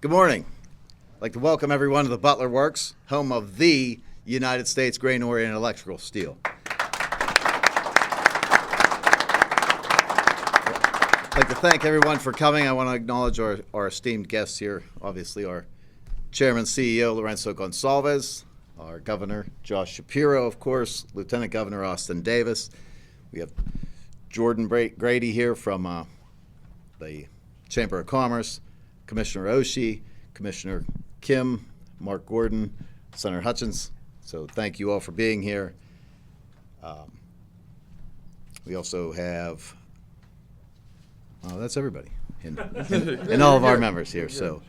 Good morning. I'd like to welcome everyone to the Butler Works, home of the United States grain-oriented electrical steel. I'd like to thank everyone for coming. I want to acknowledge our esteemed guests here, obviously our Chairman, CEO Lourenco Goncalves, our Governor Josh Shapiro, of course, Lieutenant Governor Austin Davis. We have Jordan Grady here from the Chamber of Commerce, Commissioner Oshie, Commissioner Kim, Mark Gordon, Senator Hutchins. So thank you all for being here. We also have, that's everybody, and all of our members here. So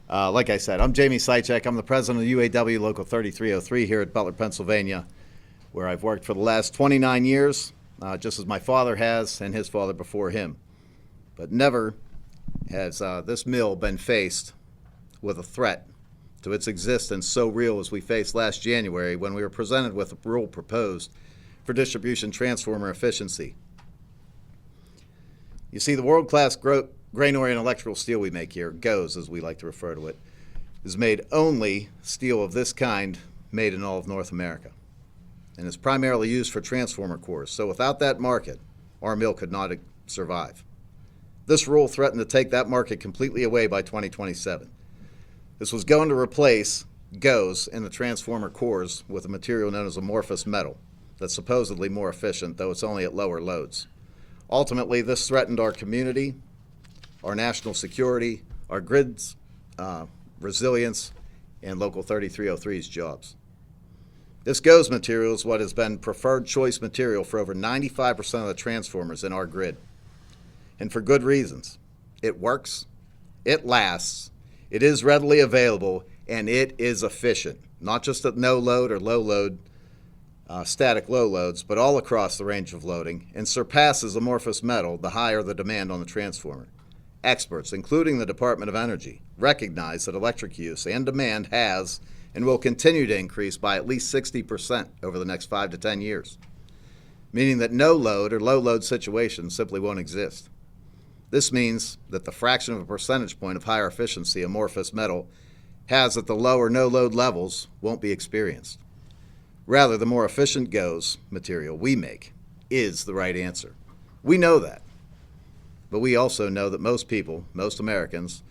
like I said, I'm Jamie Sychak. I'm the president of UAW Local 3303 here at Butler, Pennsylvania, where I've worked for the last 29 years, just as my father has and his father before him. But never has this mill been faced with a threat to its existence so real as we faced last January when we were presented with a rule proposed for distribution transformer efficiency. You see, the world-class grain-oriented electrical steel we make here, GOES as we like to refer to it, is made only steel of this kind made in all of North America, and is primarily used for transformer cores. So without that market, our mill could not survive. This rule threatened to take that market completely away by 2027. This was going to replace GOES in the transformer cores with a material known as amorphous metal that's supposedly more efficient, though it's only at lower loads. Ultimately, this threatened our community, our national security, our grid's resilience, and Local 3303's jobs. This GOES material is what has been preferred choice material for over 95% of the transformers in our grid. And for good reasons. It works, it lasts, it is readily available, and it is efficient, not just at no load or low load, static low loads, but all across the range of loading, and surpasses amorphous metal the higher the demand on the transformer. Experts, including the Department of Energy, recognize that electric use and demand has and will continue to increase by at least 60% over the next 5 to 10 years, meaning that no load or low load situations simply won't exist. This means that the fraction of a percentage point of higher efficiency amorphous metal has at the low or no load levels won't be experienced. Rather, the more efficient GOES material we make is the right answer. We know that. But we also know that most people, most Americans,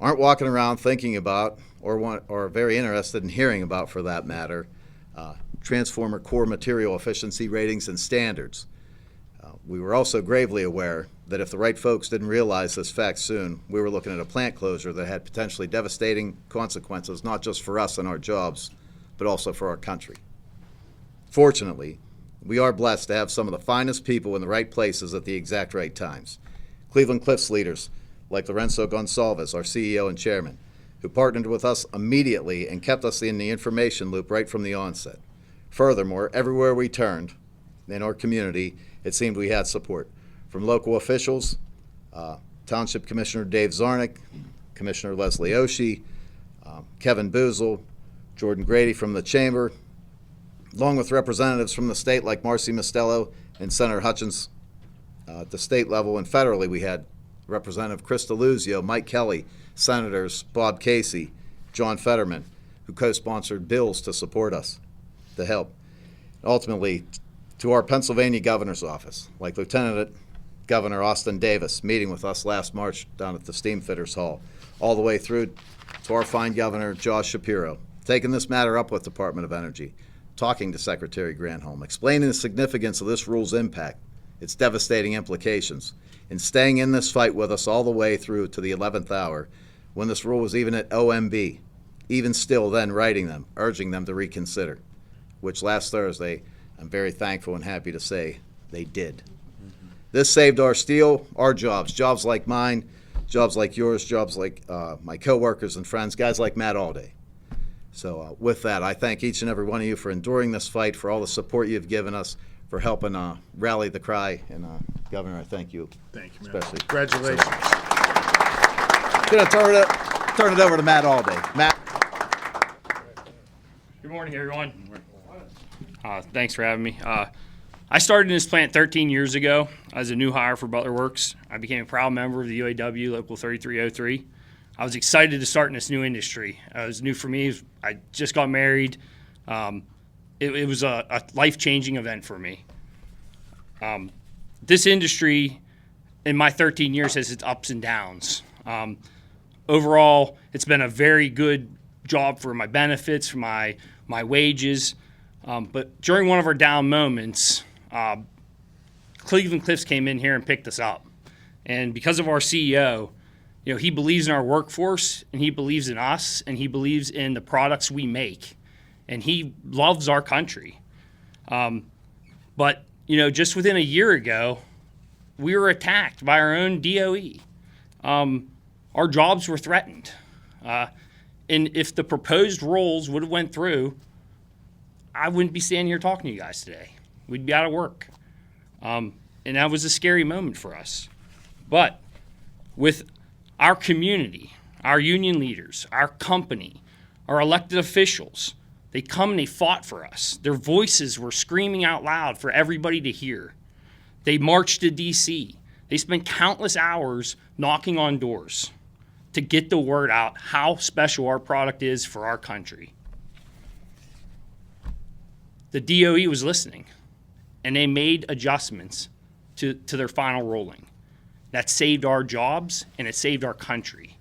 aren't walking around thinking about or are very interested in hearing about, for that matter, transformer core material efficiency ratings and standards. We were also gravely aware that if the right folks didn't realize this fact soon, we were looking at a plant closure that had potentially devastating consequences, not just for us and our jobs, but also for our country. Fortunately, we are blessed to have some of the finest people in the right places at the exact right times. Cleveland Cliffs leaders like Lourenco Goncalves, our CEO and chairman, who partnered with us immediately and kept us in the information loop right from the onset. Furthermore, everywhere we turned in our community, it seemed we had support from local officials, Township Commissioner Dave Zarnick, Commissioner Leslie Oshie, Kevin Boozel, Jordan Grady from the Chamber, along with representatives from the state like Marcy Mostello and Senator Hutchins. At the state level and federally, we had Representative Chris DeLuzio, Mike Kelly, Senators Bob Casey, John Fetterman, who co-sponsored bills to support us, to help. Ultimately, to our Pennsylvania Governor's office, like Lieutenant Governor Austin Davis meeting with us last March down at the Steamfitters Hall, all the way through to our fine Governor Josh Shapiro, taking this matter up with Department of Energy, talking to Secretary Granholm, explaining the significance of this rule's impact, its devastating implications, and staying in this fight with us all the way through to the 11th hour when this rule was even at OMB, even still then writing them, urging them to reconsider, which last Thursday, I'm very thankful and happy to say they did. This saved our steel, our jobs, jobs like mine, jobs like yours, jobs like my coworkers and friends, guys like Matt Alday. So with that, I thank each and every one of you for enduring this fight, for all the support you've given us, for helping rally the cry. And Governor, I thank you. Thank you, man. Especially. Congratulations. I'm going to turn it over to Matt Alday. Matt. Good morning, everyone. Thanks for having me. I started in this plant 13 years ago as a new hire for Butler Works. I became a proud member of the UAW Local 3303. I was excited to start in this new industry. It was new for me. I just got married. It was a life-changing event for me. This industry, in my 13 years, has its ups and downs. Overall, it's been a very good job for my benefits, for my wages. But during one of our down moments, Cleveland Cliffs came in here and picked us up. And because of our CEO, he believes in our workforce, and he believes in us, and he believes in the products we make, and he loves our country. But just within a year ago, we were attacked by our own DOE. Our jobs were threatened. And if the proposed rules would have went through, I wouldn't be standing here talking to you guys today. We'd be out of work. And that was a scary moment for us. But with our community, our union leaders, our company, our elected officials, they come and they fought for us. Their voices were screaming out loud for everybody to hear. They marched to D.C. They spent countless hours knocking on doors to get the word out how special our product is for our country. The DOE was listening, and they made adjustments to their final ruling. That saved our jobs, and it saved our country.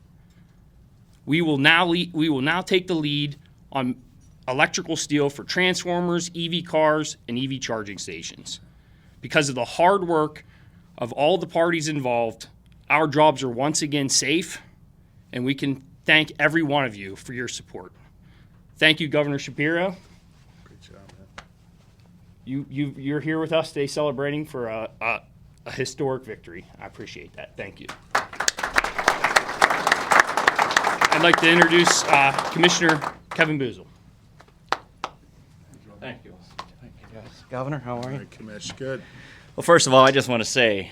We will now take the lead on electrical steel for transformers, EV cars, and EV charging stations. Because of the hard work of all the parties involved, our jobs are once again safe, and we can thank every one of you for your support. Thank you, Governor Shapiro. Great job, man. You're here with us today celebrating for a historic victory. I appreciate that. Thank you. I'd like to introduce Commissioner Kevin Boozel. Thank you. Thank you, guys. Governor, how are All you? right, Commish, good. Well, first of all, I just want to say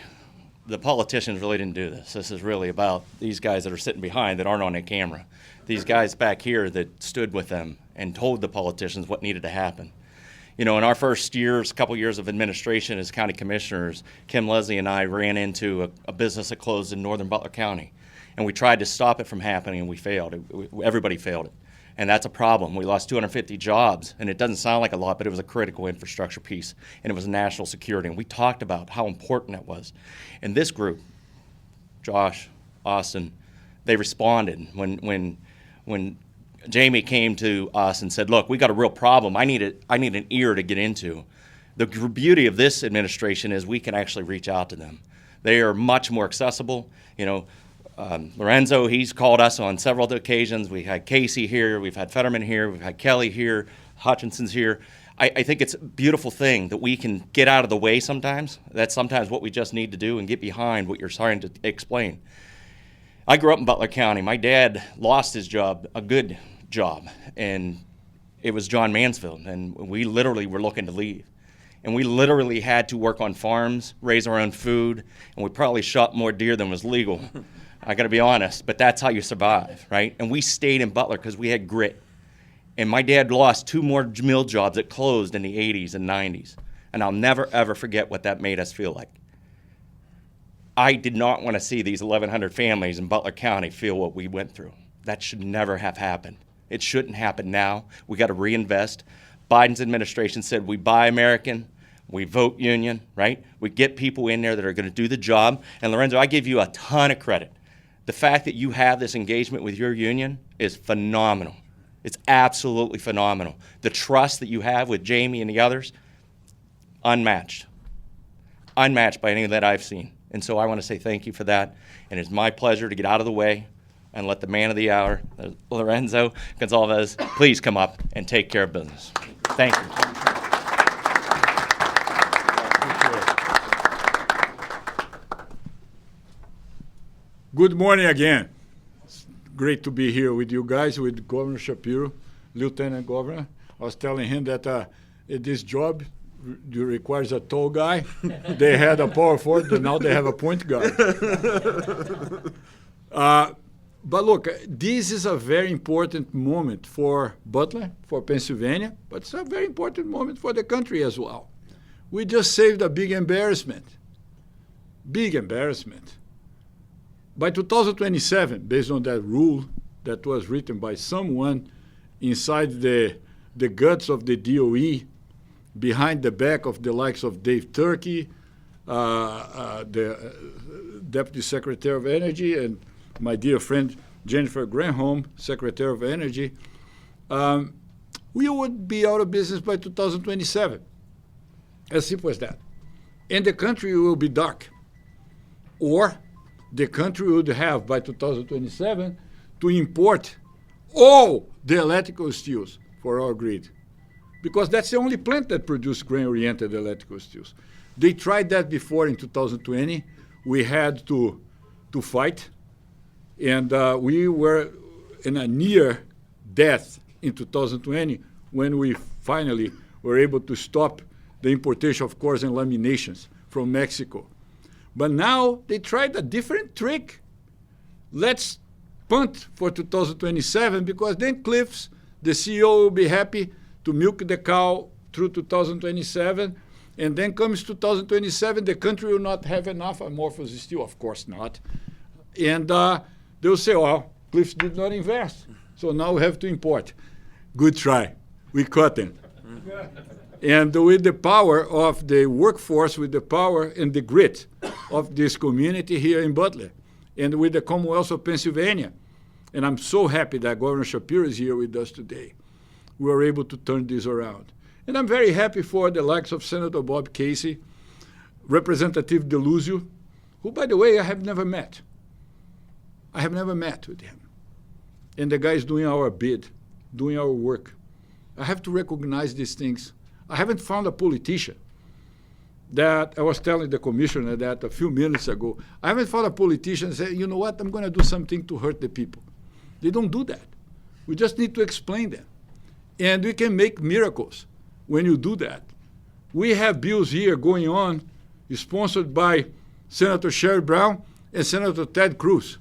the politicians really didn't do this. This is really about these guys that are sitting behind that aren't on the camera. These guys back here that stood with them and told the politicians what needed to happen. In our first couple years of administration as county commissioners, Kim Leslie and I ran into a business that closed in northern Butler County. And we tried to stop it from happening, and we failed. Everybody failed it. And that's a problem. We lost 250 jobs, and it doesn't sound like a lot, but it was a critical infrastructure piece, and it was national security. And we talked about how important that was. And this group, Josh, Austin, they responded when Jamie came to us and said, look, we got a real problem. I need an ear to get into. The beauty of this administration is we can actually reach out to them. They are much more accessible. Lourenco, he's called us on several occasions. We had Casey here, we've had Fetterman here, we've had Kelly here, Hutchinson's here. I think it's a beautiful thing that we can get out of the way sometimes. That's sometimes what we just need to do and get behind what you're trying to explain. I grew up in Butler County. My dad lost his job, a good job, and it was John Mansfield, and we literally were looking to leave. And we literally had to work on farms, raise our own food, and we probably shot more deer than was legal. I got to be honest, but that's how you survive, right? And we stayed in Butler because we had grit. And my dad lost 2 more mill jobs that closed in the 80s and 90s. And I'll never, ever forget what that made us feel like. I did not want to see these 1,100 families in Butler County feel what we went through. That should never have happened. It shouldn't happen now. We got to reinvest. Biden's administration said we buy American, we vote union, right? We get people in there that are going to do the job. And Lourenco, I give you a ton of credit. The fact that you have this engagement with your union is phenomenal. It's absolutely phenomenal. The trust that you have with Jamie and the others, unmatched. Unmatched by any that I've seen. And so I want to say thank you for that. And it's my pleasure to get out of the way and let the man of the hour, Lourenco Goncalves, please come up and take care of business. Thank you. Good morning again. It's great to be here with you guys, with Governor Shapiro, Lieutenant Governor. I was telling him that this job requires a tall guy. They had a power forward, but now they have a point guard. But look, this is a very important moment for Butler, for Pennsylvania, but it's a very important moment for the country as well. We just saved a big embarrassment. Big embarrassment. By 2027, based on that rule that was written by someone inside the guts of the DOE, behind the back of the likes of Dave Turkey, the Deputy Secretary of Energy, and my dear friend Jennifer Granholm, Secretary of Energy, we would be out of business by 2027. As simple as that. And the country will be dark. Or the country would have, by 2027, to import all the electrical steels for our grid. Because that's the only plant that produces grain-oriented electrical steels. They tried that before in 2020. We had to fight. And we were in a near death in 2020 when we finally were able to stop the importation of cores and laminations from Mexico. But now they tried a different trick. Let's punt for 2027 because then Cliffs, the CEO, will be happy to milk the cow through 2027. And then comes 2027, the country will not have enough amorphous steel. Of course not. And they'll say, well, Cliffs did not invest, so now we have to import. Good try. We caught them. And with the power of the workforce, with the power and the grit of this community here in Butler, and with the Commonwealth of Pennsylvania, and I'm so happy that Governor Shapiro is here with us today, we were able to turn this around. And I'm very happy for the likes of Senator Bob Casey, Representative DeLuzio, who, by the way, I have never met. I have never met with him. And the guy is doing our bid, doing our work. I have to recognize these things. I haven't found a politician that, I was telling the commissioner that a few minutes ago, I haven't found a politician that say, you know what, I'm going to do something to hurt the people. They don't do that. We just need to explain them. And we can make miracles when you do that. We have bills here going on, sponsored by Senator Sherrod Brown and Senator Ted Cruz.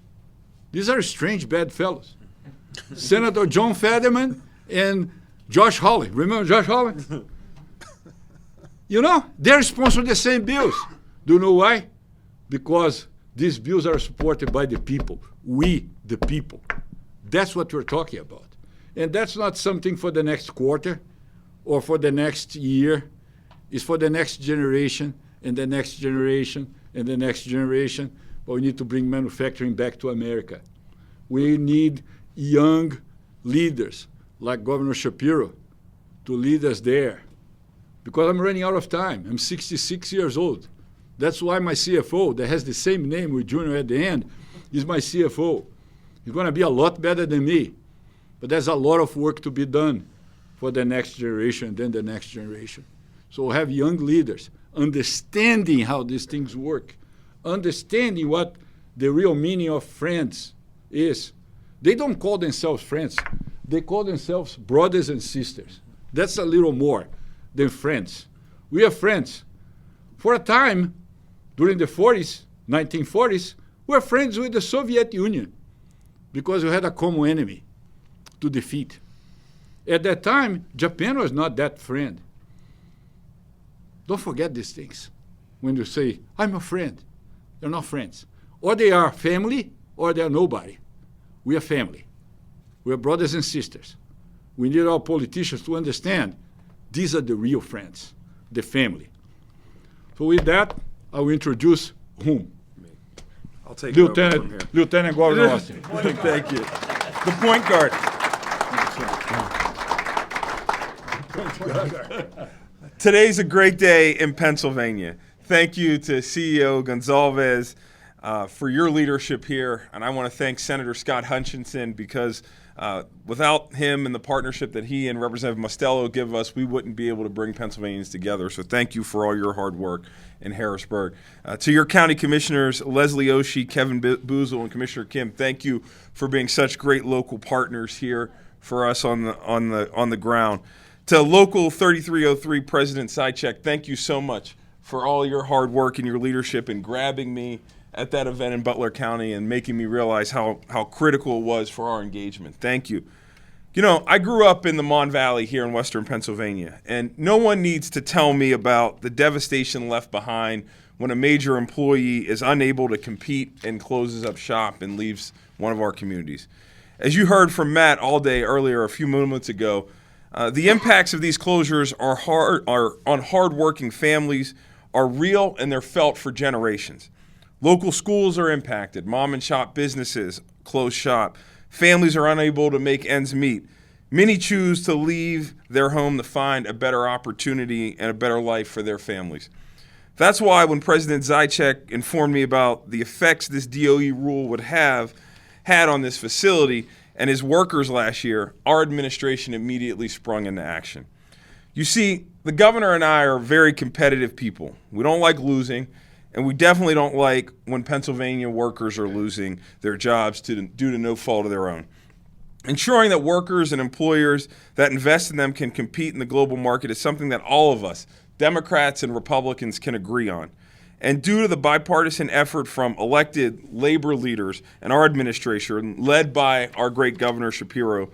These are strange, bad fellows. Senator John Fetterman and Josh Hawley. Remember Josh Hawley? You know, they're sponsoring the same bills. Do you know why? Because these bills are supported by the people. We, the people. That's what we're talking about. And that's not something for the next quarter or for the next year. It's for the next generation and the next generation and the next generation. But we need to bring manufacturing back to America. We need young leaders like Governor Shapiro to lead us there. Because I'm running out of time. I'm 66 years old. That's why my CFO, that has the same name with Junior at the end, is my CFO. He's going to be a lot better than me. But there's a lot of work to be done for the next generation and then the next generation. So we'll have young leaders understanding how these things work, understanding what the real meaning of friends is. They don't call themselves friends. They call themselves brothers and sisters. That's a little more than friends. We are friends. For a time, during the 40s, 1940s, we were friends with the Soviet Union because we had a common enemy to defeat. At that time, Japan was not that friend. Don't forget these things. When you say, I'm a friend, they're not friends. Or they are family, or they are nobody. We are family. We are brothers and sisters. We need our politicians to understand these are the real friends, the family. So with that, I will introduce whom? I'll take it over from here. Lieutenant Governor Austin. Thank you. The point guard. Today's a great day in Pennsylvania. Thank you to CEO Goncalves for your leadership here. And I want to thank Senator Scott Hutchinson because without him and the partnership that he and Representative Mostello give us, we wouldn't be able to bring Pennsylvanians together. So thank you for all your hard work in Harrisburg. To your county commissioners, Leslie Oshie, Kevin Boozel, and Commissioner Kim, thank you for being such great local partners here for us on the ground. To Local 3303 President Sychak, thank you so much for all your hard work and your leadership in grabbing me at that event in Butler County and making me realize how critical it was for our engagement. Thank you. You know, I grew up in the Mon Valley here in western Pennsylvania, and no one needs to tell me about the devastation left behind when a major employee is unable to compete and closes up shop and leaves one of our communities. As you heard from Matt all day earlier, a few moments ago, the impacts of these closures are on hardworking families, are real, and they're felt for generations. Local schools are impacted. Mom and shop businesses close shop. Families are unable to make ends meet. Many choose to leave their home to find a better opportunity and a better life for their families. That's why when President Sychak informed me about the effects this DOE rule would have had on this facility and his workers last year, our administration immediately sprung into action. You see, the governor and I are very competitive people. We don't like losing, and we definitely don't like when Pennsylvania workers are losing their jobs due to no fault of their own. Ensuring that workers and employers that invest in them can compete in the global market is something that all of us, Democrats and Republicans, can agree on. And due to the bipartisan effort from elected labor leaders and our administration, led by our great Governor Shapiro,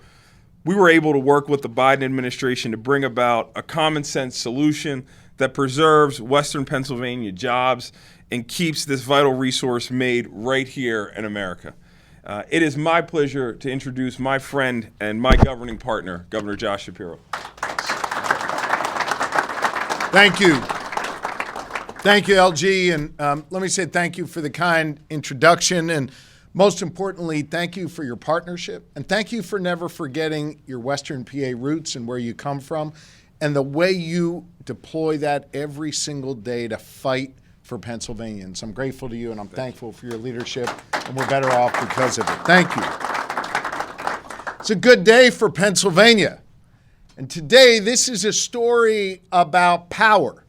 we were able to work with the Biden administration to bring about a common sense solution that preserves Western Pennsylvania jobs and keeps this vital resource made right here in America. It is my pleasure to introduce my friend and my governing partner, Governor Josh Shapiro. Thank you. Thank you, LG. And let me say thank you for the kind introduction. And most importantly, thank you for your partnership. And thank you for never forgetting your Western PA roots and where you come from and the way you deploy that every single day to fight for Pennsylvanians. I'm grateful to you, and I'm thankful for your leadership, and we're better off because of it. Thank you. It's a good day for Pennsylvania. And today, this is a story about power.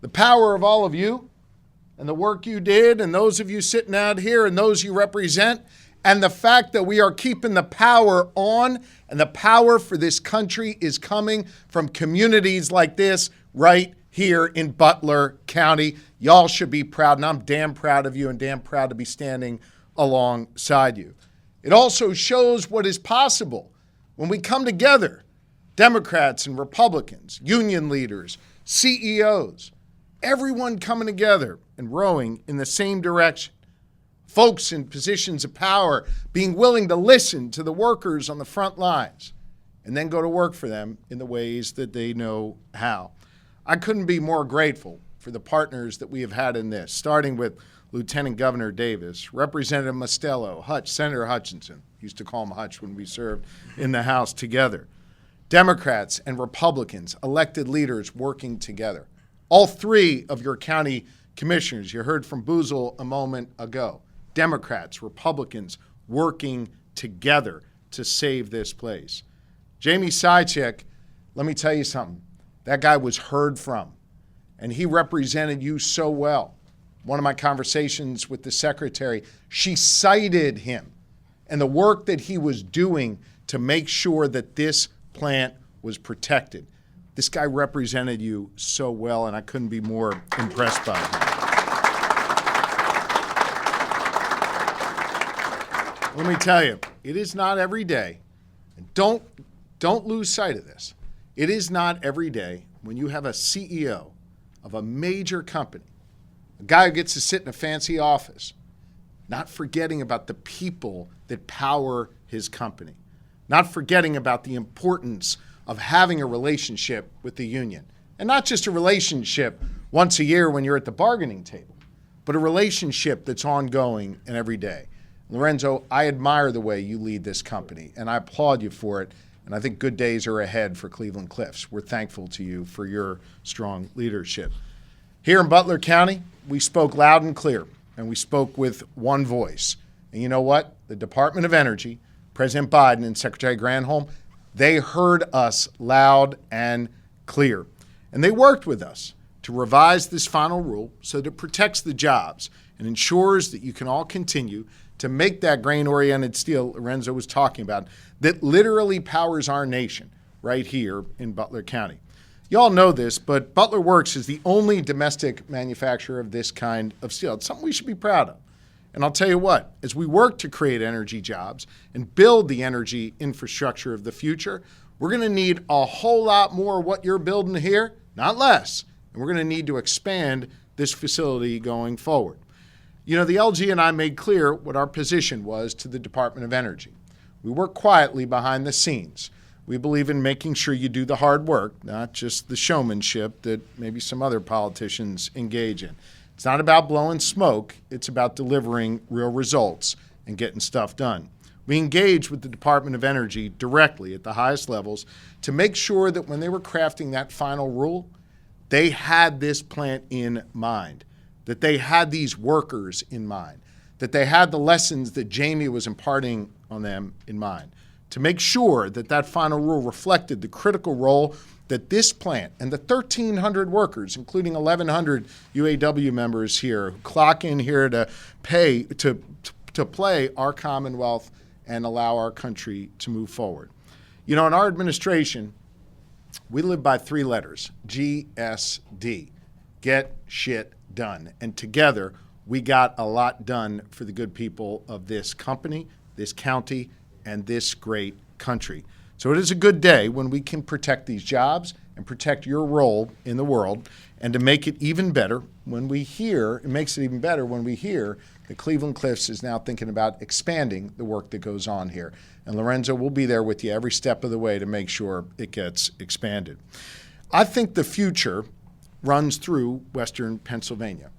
The power of all of you and the work you did, and those of you sitting out here and those you represent, and the fact that we are keeping the power on, and the power for this country is coming from communities like this right here in Butler County. Y'all should be proud, and I'm damn proud of you and damn proud to be standing alongside you. It also shows what is possible when we come together, Democrats and Republicans, union leaders, CEOs, everyone coming together and rowing in the same direction. Folks in positions of power being willing to listen to the workers on the front lines and then go to work for them in the ways that they know how. I couldn't be more grateful for the partners that we have had in this, starting with Lieutenant Governor Davis, Representative Mostello, Hutch, Senator Hutchinson, used to call him Hutch when we served in the House together, Democrats and Republicans, elected leaders working together. All three of your county commissioners, you heard from Boozel a moment ago, Democrats, Republicans working together to save this place. Jamie Sychak, let me tell you something. That guy was heard from, and he represented you so well. One of my conversations with the secretary, she cited him and the work that he was doing to make sure that this plant was protected. This guy represented you so well, and I couldn't be more impressed by him. Let me tell you, it is not every day, and don't lose sight of this. It is not every day when you have a CEO of a major company, a guy who gets to sit in a fancy office, not forgetting about the people that power his company, not forgetting about the importance of having a relationship with the union. And not just a relationship once a year when you're at the bargaining table, but a relationship that's ongoing and every day. Lourenco, I admire the way you lead this company, and I applaud you for it. And I think good days are ahead for Cleveland Cliffs. We're thankful to you for your strong leadership. Here in Butler County, we spoke loud and clear, and we spoke with one voice. And you know what? The Department of Energy, President Biden and Secretary Granholm, they heard us loud and clear. And they worked with us to revise this final rule so that it protects the jobs and ensures that you can all continue to make that grain-oriented steel Lourenco was talking about that literally powers our nation right here in Butler County. You all know this, but Butler Works is the only domestic manufacturer of this kind of steel. It's something we should be proud of. And I'll tell you what, as we work to create energy jobs and build the energy infrastructure of the future, we're going to need a whole lot more of what you're building here, not less. And we're going to need to expand this facility going forward. You know, the LG and I made clear what our position was to the Department of Energy. We work quietly behind the scenes. We believe in making sure you do the hard work, not just the showmanship that maybe some other politicians engage in. It's not about blowing smoke. It's about delivering real results and getting stuff done. We engaged with the Department of Energy directly at the highest levels to make sure that when they were crafting that final rule, they had this plant in mind, that they had these workers in mind, that they had the lessons that Jamie was imparting on them in mind, to make sure that that final rule reflected the critical role that this plant and the 1,300 workers, including 1,100 UAW members here, who clock in here to play our Commonwealth and allow our country to move forward. You know, in our administration, we live by 3 letters, GSD, get shit done. And together, we got a lot done for the good people of this company, this county, and this great country. So it is a good day when we can protect these jobs and protect your role in the world, and to make it even better when we hear, it makes it even better when we hear that Cleveland Cliffs is now thinking about expanding the work that goes on here. And Lourenco will be there with you every step of the way to make sure it gets expanded. I think the future runs through Western Pennsylvania,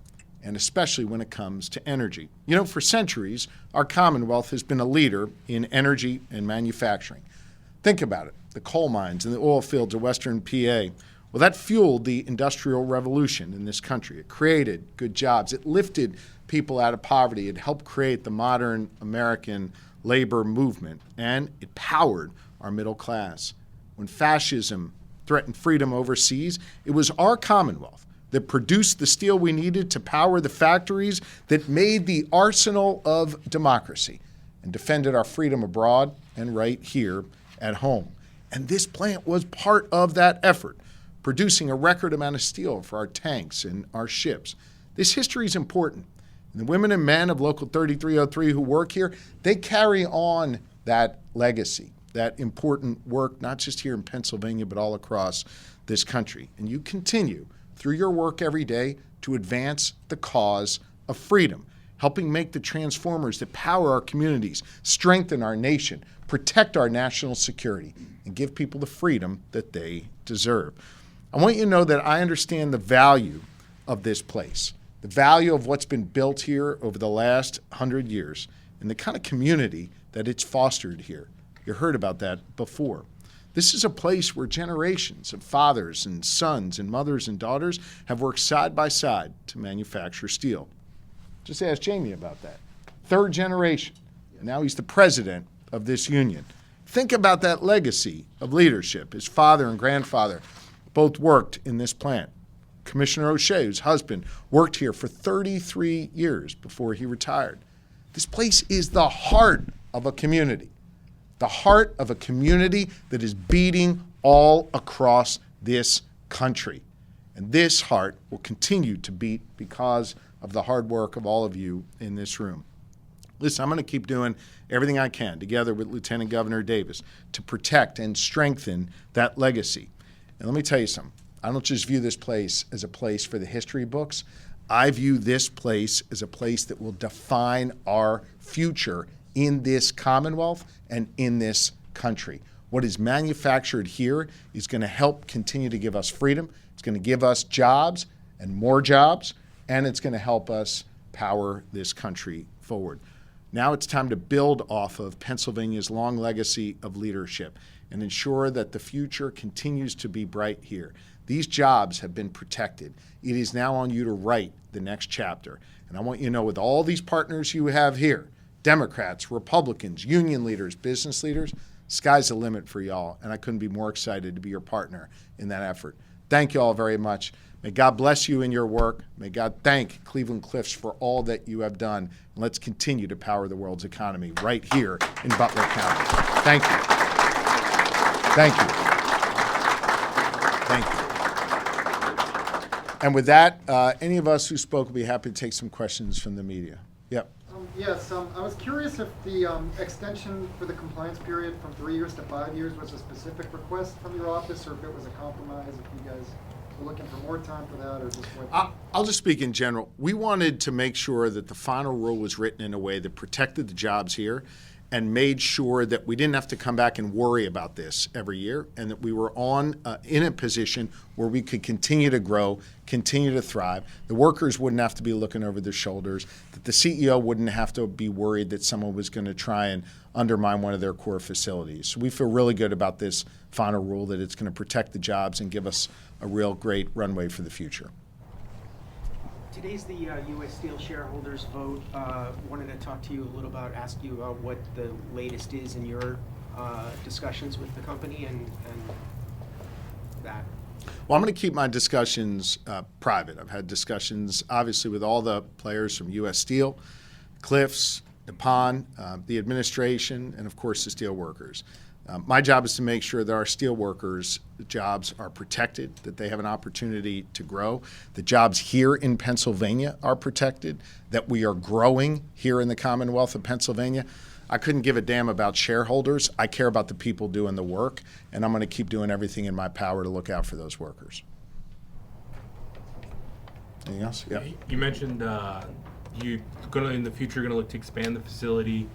and especially when it comes to energy. You know, for centuries, our Commonwealth has been a leader in energy and manufacturing. Think about it, the coal mines and the oil fields of Western PA. Well, that fueled the Industrial Revolution in this country. It created good jobs. It lifted people out of poverty. It helped create the modern American labor movement, and it powered our middle class. When fascism threatened freedom overseas, it was our Commonwealth that produced the steel we needed to power the factories that made the arsenal of democracy and defended our freedom abroad and right here at home. And this plant was part of that effort, producing a record amount of steel for our tanks and our ships. This history is important. And the women and men of Local 3303 who work here, they carry on that legacy, that important work, not just here in Pennsylvania, but all across this country. And you continue through your work every day to advance the cause of freedom, helping make the transformers that power our communities, strengthen our nation, protect our national security, and give people the freedom that they deserve. I want you to know that I understand the value of this place, the value of what's been built here over the last 100 years, and the kind of community that it's fostered here. You heard about that before. This is a place where generations of fathers and sons and mothers and daughters have worked side by side to manufacture steel. Just ask Jamie about that. 3rd generation, and now he's the president of this union. Think about that legacy of leadership. His father and grandfather both worked in this plant. Commissioner O'Shea, his husband, worked here for 33 years before he retired. This place is the heart of a community, the heart of a community that is beating all across this country. And this heart will continue to beat because of the hard work of all of you in this room. Listen, I'm going to keep doing everything I can together with Lieutenant Governor Davis to protect and strengthen that legacy. And let me tell you something. I don't just view this place as a place for the history books. I view this place as a place that will define our future in this Commonwealth and in this country. What is manufactured here is going to help continue to give us freedom. It's going to give us jobs and more jobs, and it's going to help us power this country forward. Now it's time to build off of Pennsylvania's long legacy of leadership and ensure that the future continues to be bright here. These jobs have been protected. It is now on you to write the next chapter. And I want you to know, with all these partners you have here, Democrats, Republicans, union leaders, business leaders, sky's the limit for y'all. And I couldn't be more excited to be your partner in that effort. Thank you all very much. May God bless you in your work. May God thank Cleveland Cliffs for all that you have done. And let's continue to power the world's economy right here in Butler County. Thank you. Thank you. Thank you. And with that, any of us who spoke will be happy to take some questions from the media. Yep. Yes, I was curious if the extension for the compliance period from 3 years to 5 years was a specific request from your office, or if it was a compromise, if you guys were looking for more time for that, or just what? I'll just speak in general. We wanted to make sure that the final rule was written in a way that protected the jobs here and made sure that we didn't have to come back and worry about this every year, and that we were in a position where we could continue to grow, continue to thrive. The workers wouldn't have to be looking over their shoulders, that the CEO wouldn't have to be worried that someone was going to try and undermine one of their core facilities. So we feel really good about this final rule, that it's going to protect the jobs and give us a real great runway for the future. Today's the U.S. Steel shareholders vote. Wanted to talk to you a little about, ask you about what the latest is in your discussions with the company and that. Well, I'm going to keep my discussions private. I've had discussions, obviously, with all the players from U.S. Steel, Cliffs, Nippon, the administration, and, of course, the steel workers. My job is to make sure that our steel workers' jobs are protected, that they have an opportunity to grow, the jobs here in Pennsylvania are protected, that we are growing here in the Commonwealth of Pennsylvania. I couldn't give a damn about shareholders. I care about the people doing the work, and I'm going to keep doing everything in my power to look out for those workers. Anything else? Yeah. You mentioned you in the future going to look to expand the facility.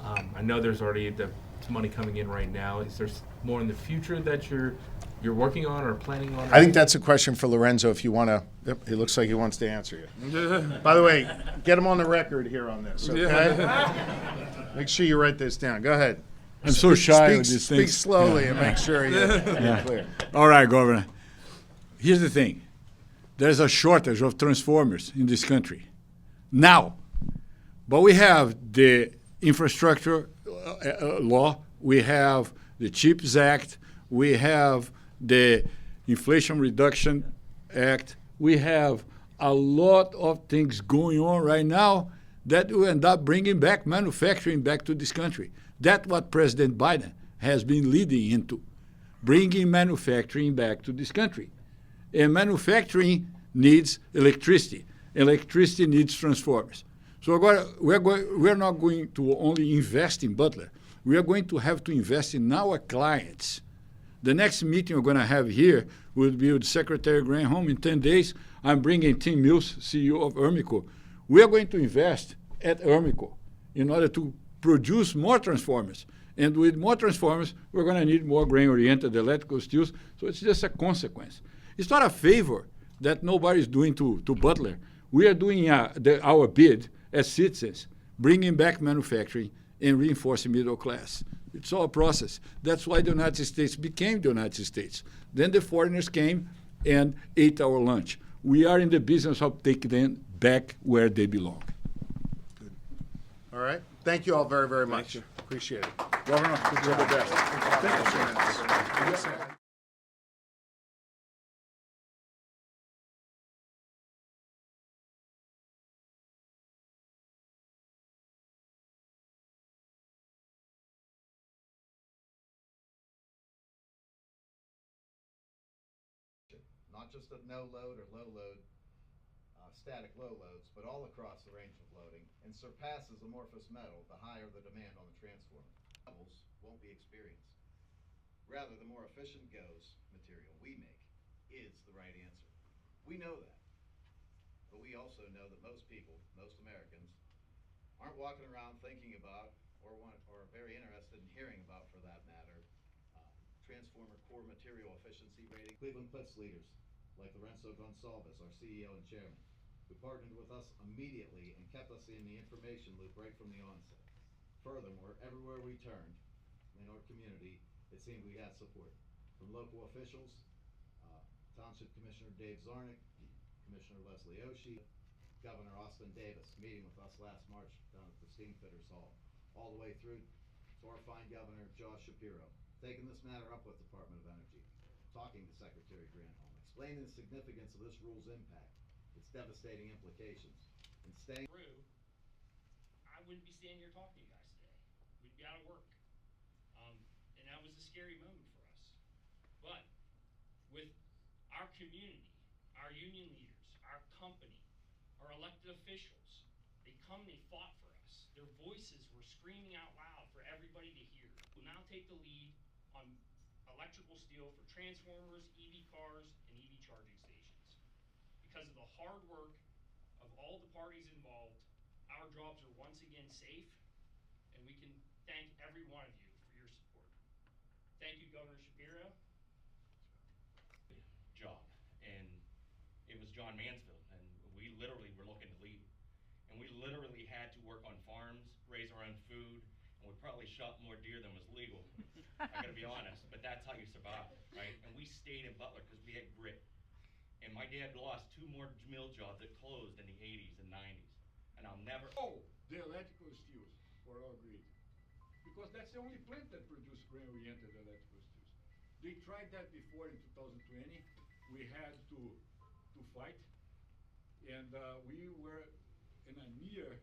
I know there's already some money coming in right now. Is there more in the future that you're working on or planning on? I think that's a question for Lorenzo if you want to. Yep, he looks like he wants to answer you. By the way, get him on the record here on this, okay? Make sure you write this down. Go ahead. I'm so shy with these Speak things. slowly and make sure you're clear. All right, Governor. Here's the thing. There's a shortage of transformers in this country now. But we have the infrastructure law, we have the CHIPS Act, we have the Inflation Reduction Act, we have a lot of things going on right now that will end up bringing back manufacturing back to this country. That's what President Biden has been leading into, bringing manufacturing back to this country. And manufacturing needs electricity. Electricity needs transformers. So we're not going to only invest in Butler. We are going to have to invest in our clients. The next meeting we're going to have here will be with Secretary Granholm in 10 days. I'm bringing Tim Mills, CEO of Ermico. We are going to invest at Ermico in order to produce more transformers. And with more transformers, we're going to need more grain-oriented electrical steels. So it's just a consequence. It's not a favor that nobody's doing to Butler. We are doing our bid as citizens, bringing back manufacturing and reinforcing middle class. It's all a process. That's why the United States became the United States. Then the foreigners came and ate our lunch. We are in the business of taking them back where they belong. Good. All right. Thank you all very, very much. Appreciate it. Governor, you're the best. Thank you. Not just at no load or low load, static low loads, but all across the range of loading, and surpasses amorphous metal the higher the demand on the transformer. Levels won't be experienced. Rather, the more efficient GOES material we make is the right answer. We know that. But we also know that most people, most Americans, aren't walking around thinking about or very interested in hearing about, for that matter, transformer core material efficiency rating. Cleveland Cliffs leaders like Lourenco Goncalves, our CEO and chairman, who partnered with us immediately and kept us in the information loop right from the onset. Furthermore, everywhere we turned in our community, it seemed we had support from local officials, Township Commissioner Dave Zarnick, Commissioner Leslie Oshie, Governor Austin Davis, meeting with us last March down at the Steamfitters Hall, all the way through to our fine Governor Josh Shapiro, taking this matter up with the Department of Energy, talking to Secretary Granholm, explaining the significance of this rule's impact, its devastating implications, and staying through, I wouldn't be standing here talking to you guys today. We'd be out of work. And that was a scary moment for us. But with our community, our union leaders, our company, our elected officials, they fought for us. Their voices were screaming out loud for everybody to hear. We'll now take the lead on electrical steel for transformers, EV cars, and EV charging stations. because of the hard work of all the parties involved, our jobs are once again safe, and we can thank every one of you for your support. Thank you, Governor Shapiro. Job, and it was John Mansfield, and we literally were looking to leave. And we literally had to work on farms, raise our own food, and we probably shot more deer than was legal. I gotta be honest, but that's how you survive, right? And we stayed in Butler because we had grit. And my dad lost 2 more mill jobs that closed in the 80s and 90s. And I'll never. Oh, the electrical steels for our grid. Because that's the only plant that produces grain-oriented electrical steels. They tried that before in 2020. We had to fight, and we were in a near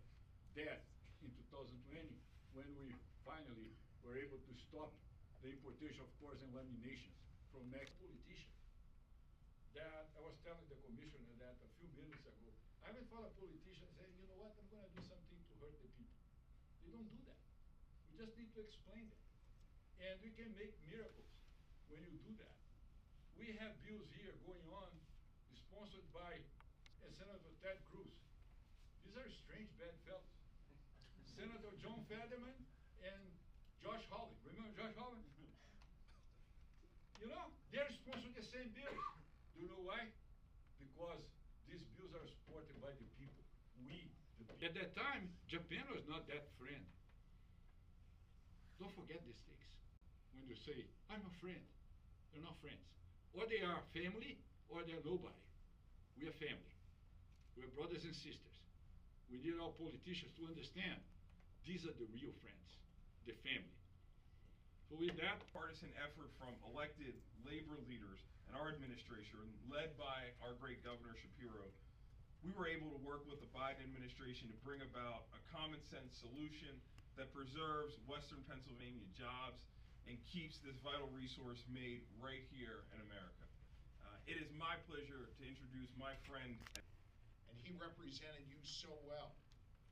death in 2020 when we finally were able to stop the importation of cores and laminations from next politician. That I was telling the commissioner that a few minutes ago. I went for a politician saying, you know what, I'm going to do something to hurt the people. They don't do that. We just need to explain that. And we can make miracles when you do that. We have bills here going on, sponsored by Senator Ted Cruz. These are strange bedfellows. Senator John Fetterman and Josh Hawley. Remember Josh Hawley? You know, they're sponsoring the same bills. Do you know why? Because these bills are supported by the people. We, the people. At that time, Japan was not that friend. Don't forget these things. When you say, I'm a friend, they're not friends. Or they are family, or they're nobody. We are family. We're brothers and sisters. We need our politicians to understand these are the real friends, the family. So with that, Partisan effort from elected labor leaders and our administration, led by our great Governor Shapiro, we were able to work with the Biden administration to bring about a common sense solution that preserves Western Pennsylvania jobs and keeps this vital resource made right here in America. It is my pleasure to introduce my friend. And he represented you so well.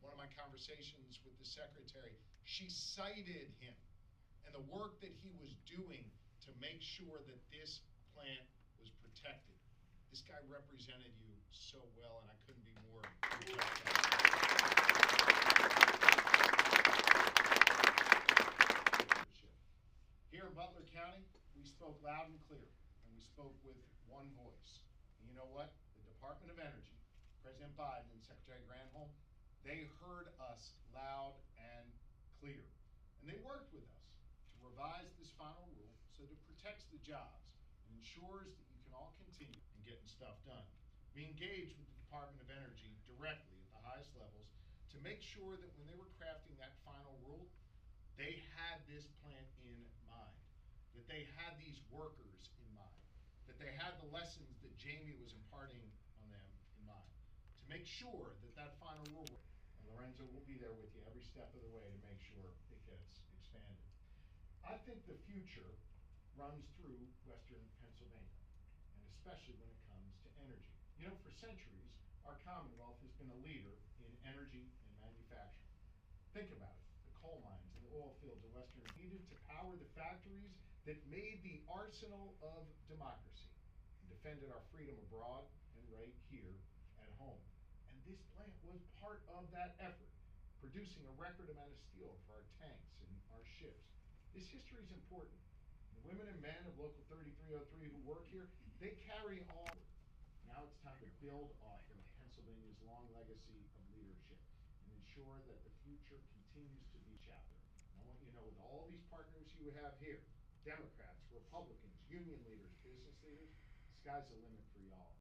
One of my conversations with the secretary, she cited him and the work that he was doing to make sure that this plant was protected. This guy represented you so well, and I couldn't be more impressed. Here in Butler County, we spoke loud and clear, and we spoke with one voice. And you know what? The Department of Energy, President Biden and Secretary Granholm, they heard us loud and clear. And they worked with us to revise this final rule so that it protects the jobs and ensures that you can all continue in getting stuff done. We engaged with the Department of Energy directly at the highest levels to make sure that when they were crafting that final rule, they had this plant in mind, that they had these workers in mind, that they had the lessons that Jamie was imparting on them in mind, to make sure that that final rule, and Lourenco will be there with you every step of the way to make sure it gets expanded. I think the future runs through Western Pennsylvania, and especially when it comes to energy. You know, for centuries, our Commonwealth has been a leader in energy and manufacturing. Think about it. The coal mines and the oil fields of Western needed to power the factories that made the arsenal of democracy and defended our freedom abroad and right here at home. And this plant was part of that effort, producing a record amount of steel for our tanks and our ships. This history is important. The women and men of Local 3303 who work here, they carry on. Now it's time to build off of Pennsylvania's long legacy of leadership and ensure that the future continues to be chapter. And I want you to know, with all these partners you have here, Democrats, Republicans, union leaders, business leaders, sky's the limit for y'all.